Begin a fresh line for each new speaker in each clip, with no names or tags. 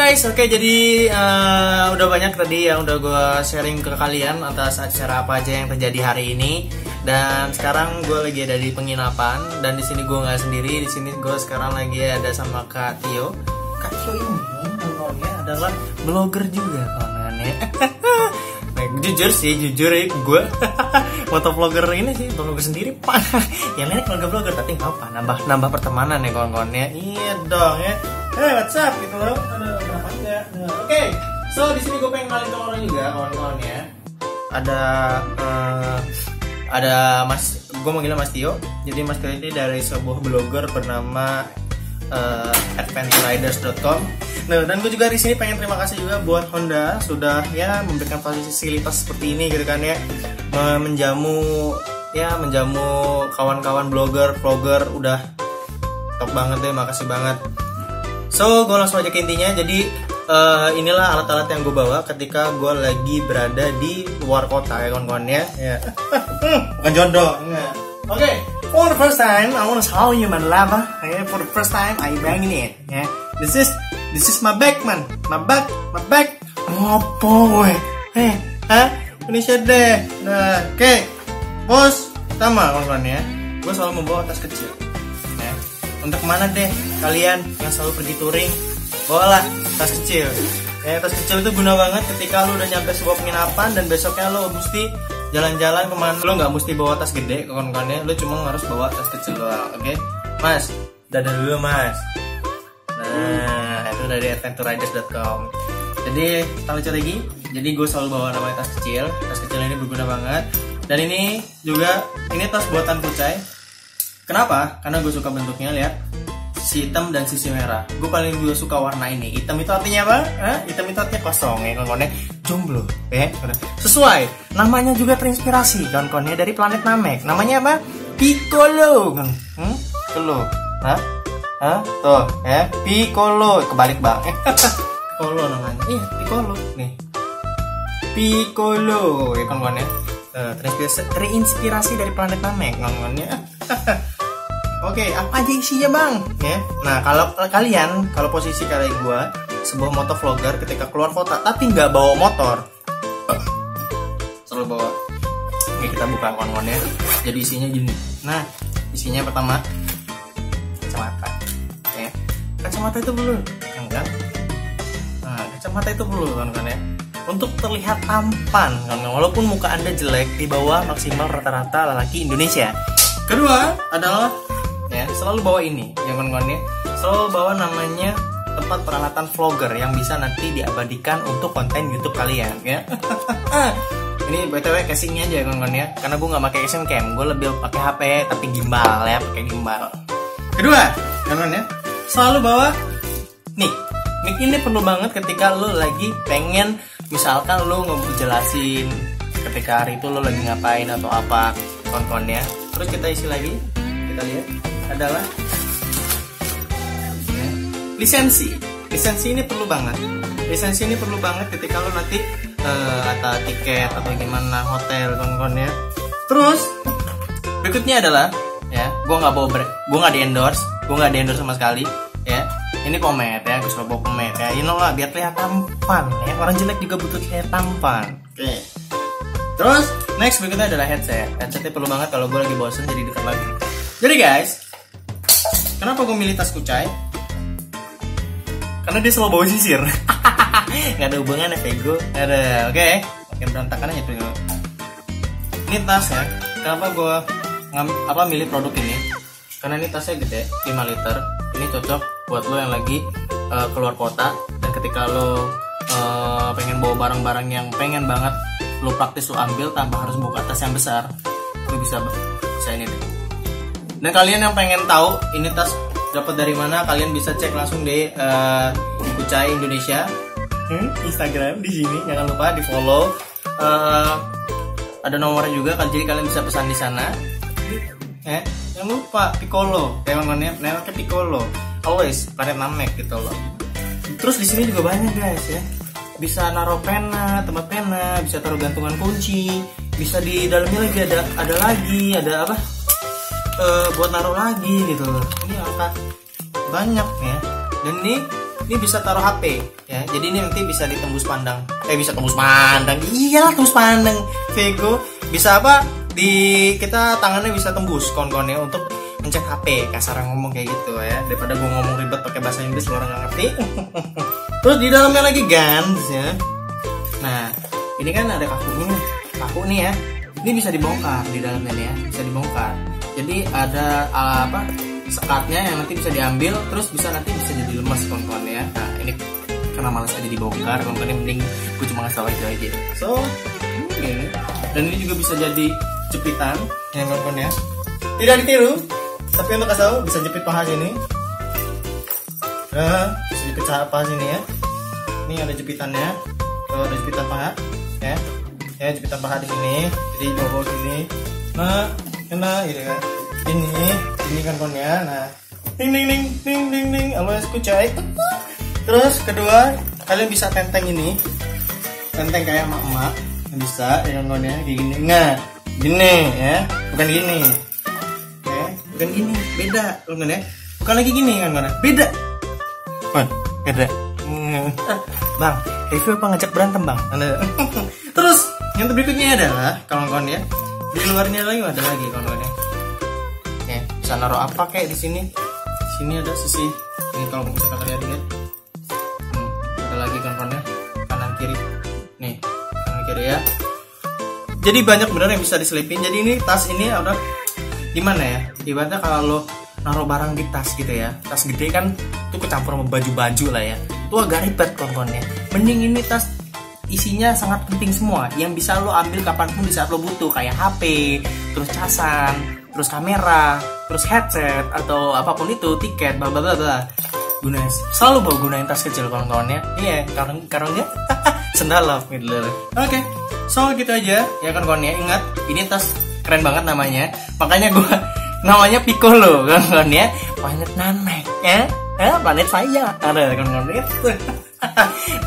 guys, oke jadi udah banyak tadi yang udah gue sharing ke kalian atas acara apa aja yang terjadi hari ini. Dan sekarang gue lagi ada di penginapan dan di sini gue nggak sendiri. Di sini gue sekarang lagi ada sama Kak Tio. Kak Tio ini temennya adalah blogger juga konannya. Nah, jujur ya gue motovlogger ini sih blogger sendiri pak. Yang lain blogger tapi nggak apa, nambah pertemanan ya kawan-kawannya. Iya dong ya. What's up gitu loh. Aduh, kenapa enggak? Oke. So di sini gue pengen kenalin ke orang juga kawan-kawan ya. Ada Mas, gue manggilnya Mas Tio. Jadi Mas Tio ini dari sebuah blogger bernama adventureriders.com. Nah, dan gue juga di sini pengen terima kasih juga buat Honda sudah ya memberikan fasilitas seperti ini gitu kan ya. Menjamu kawan-kawan blogger, vlogger udah top banget deh, makasih banget. So, gue langsung aja ke intinya. Jadi inilah alat-alat yang gue bawa ketika gue lagi berada di luar kota ya kawan-kawan ya. Bukan jodoh. Oke, for the first time I want to show you my lava. For the first time I banging it. Yeah. This is my bag man. My bag. Ngopo gue? Indonesia deh. Nah, oke. Bos, sama kawan-kawan ya. Gue selalu membawa tas kecil. Ya. Untuk mana deh kalian yang selalu pergi touring? Bawalah tas kecil. Ya, tas kecil itu guna banget ketika lo udah nyampe sebuah penginapan dan besoknya lo mesti jalan-jalan kemana. Lo nggak mesti bawa tas gede kawan-kawannya. Lo cuma harus bawa tas kecil doang. Oke, Mas. Dadah dulu Mas. Nah, itu dari adventureriders.com. Jadi, tak lucu lagi. Jadi gue selalu bawa namanya tas kecil. Tas kecil ini berguna banget. Dan ini juga, ini tas buatan Kucai. Kenapa? Karena gue suka bentuknya, lihat. Sisi hitam dan sisi merah. Gue paling juga suka warna ini. Hitam itu artinya apa? Hitam itu artinya kosong ya kawan-kawannya. Jomblo ya. Sesuai. Namanya juga terinspirasi kawan-kawannya dari planet Namek. Namanya apa? Piccolo. Piccolo. Tuh ya. Piccolo. Kebalik bang. Piccolo namanya. Iya Piccolo. Nih. Piccolo ya kawan-kawannya. Terinspirasi dari planet Namek kawan-kawannya. Oke, apa aja isinya bang? Ya. Nah, kalau posisi kalian gue sebuah motovlogger ketika keluar kota tapi nggak bawa motor, selalu bawa. Oke, kita buka kawan-kawannya. Jadi isinya gini. Nah, isinya pertama kacamata. Ya. Kacamata itu perlu, kan? Nah, kacamata itu perlu kawan-kawan ya. Untuk terlihat tampan, kan? Walaupun muka anda jelek di bawah maksimal rata-rata lelaki Indonesia. Kedua adalah ya selalu bawa ini ya kawan-kawan ya, selalu bawa namanya tempat peralatan vlogger yang bisa nanti diabadikan untuk konten YouTube kalian ya. Ini btw casingnya aja kawan-kawan ya, karena gue nggak pakai action cam, gue lebih pakai HP tapi gimbal ya, pakai gimbal. Kedua kawan-kawan ya, selalu bawa mic ini perlu banget ketika lo lagi pengen, misalkan lo ngejelasin ketika hari itu lo lagi ngapain atau apa kawan-kawan ya. Terus kita isi lagi, kita lihat adalah ya, lisensi ini perlu banget. Lisensi ini perlu banget ketika lo nanti atau tiket atau gimana hotel kawan-kawan ya. Terus berikutnya adalah ya, gue nggak di endorse sama sekali ya. Ini pomade ya, gue suka bawa pomade ya. You know lah, biar terlihat tampan ya. Orang jelek juga butuh terlihat tampan. Oke. Terus next berikutnya adalah headset. Headsetnya perlu banget kalau gue lagi bosen jadi dekat lagi. Jadi guys, kenapa gue milih tas Kucai? Karena dia selalu bawa sisir. Gak ada hubungannya Vego. Gak ada, oke. Oke, berantakan aja tuh. Ini tas ya. Kenapa gue milih produk ini? Karena ini tasnya gede, 5 liter. Ini cocok buat lo yang lagi keluar kota. Dan ketika lo pengen bawa barang-barang yang pengen banget lo praktis lo ambil tanpa harus buka tas yang besar, lo bisa ini deh. Dan kalian yang pengen tahu ini tas dapat dari mana, kalian bisa cek langsung di Kucai Indonesia Instagram di sini. Jangan lupa di follow. Ada nomornya juga, jadi kalian bisa pesan di sana. Jangan lupa Piccolo, namanya Piccolo. Always planet Namek gitu loh. Terus di sini juga banyak guys ya. Bisa naruh pena, tempat pena, bisa taruh gantungan kunci, bisa di dalamnya lagi ada apa? Buat naruh lagi gitu loh. Ini angka banyak ya. Dan ini ini bisa taruh HP ya. Jadi ini nanti bisa ditembus pandang. Bisa tembus pandang. Iyalah tembus pandang. Vego bisa apa? Kita tangannya bisa tembus kawan-kawannya untuk mencet HP. Kasar ngomong kayak gitu ya. Daripada gue ngomong ribet pakai bahasa Inggris orang nggak ngerti. Terus di dalamnya lagi guns ya. Nah, ini kan ada kakunya. Kaku nih ya. Ini bisa dibongkar di dalamnya nih ya. Bisa dibongkar. Jadi ada sekatnya yang nanti bisa diambil, terus nanti bisa jadi lemas kawan-kawan ya. Nah ini karena malas aja dibongkar, kawan-kawan, mending gue cuma ngasih tau itu aja. So ini, dan ini juga bisa jadi jepitan ya kawan-kawan ya. Tidak ditiru, tapi untuk kasih tau bisa jepit paha sini. Nah, bisa jepit paha sini ya. Ini ada jepitannya, tuh ada jepitan paha ya. Ya jepitan paha di sini, jadi bawa sini. Nah, kena gitu kan. Ini kan konnya. Nah, ding ding ding ding ding ding, awas kucai. Terus kedua, kalian bisa tenteng ini. Tenteng kayak emak-emak. Bisa ya konnya kayak gini. Nah, gini ya. Bukan gini. Ya, bukan gini. Beda kan ya. Bukan lagi gini kan konnya. Beda. Beda. Bang, review apa ngajak berantem, Bang? Terus yang berikutnya adalah kawan-kawan ya. Di luarnya lagi ada lagi kawan-kawan ya. Bisa naruh apa kayak di sini. Di sini ada sisi ini kalau misalkan kalian lihat. Ada lagi kawan-kawannya kanan kiri. Nih, kanan kiri ya. Jadi banyak bener yang bisa diselipin. Jadi ini tas ini ada gimana ya? Ibaratnya kalau lo naruh barang di tas gitu ya. Tas gede kan tuh kecampur sama baju-baju lah ya. Itu agak ribet kawan-kawannya. Mending ini tas isinya sangat penting semua yang bisa lo ambil kapanpun di saat lo butuh, kayak HP, terus casan, terus kamera, terus headset atau apapun itu, tiket, bla bla bla. Selalu bawa gunain tas kecil kawan-kawannya. Iya, karungnya sendalap gitu loh. Oke. So gitu aja ya kawan-kawannya. Ingat, ini tas keren banget namanya. Makanya gua namanya Piccolo kawan-kawannya. Planet Namek ya. Planet saya. Ada kawan-kawannya.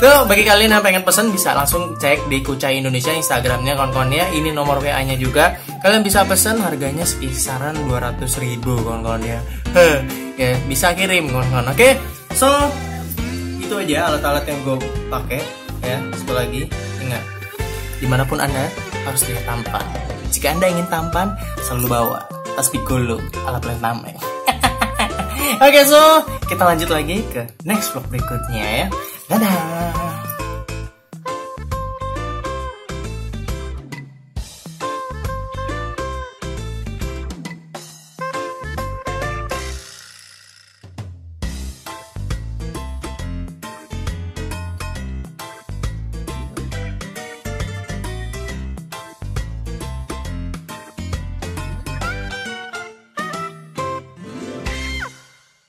Tuh bagi kalian yang pengen pesen bisa langsung cek di Kucai Indonesia Instagramnya kawan-kawannya. Ini nomor WA-nya juga. Kalian bisa pesen, harganya sekisaran 200.000 kawan-kawannya. Ya bisa kirim kawan-kawan. Oke. So itu aja alat-alat yang gue pakai ya. Sekali lagi ingat, dimanapun anda harus lihat tampan. Jika anda ingin tampan, selalu bawa tas Piccolo ala Planet Namek. Oke, so kita lanjut lagi ke next vlog berikutnya ya. Dadah.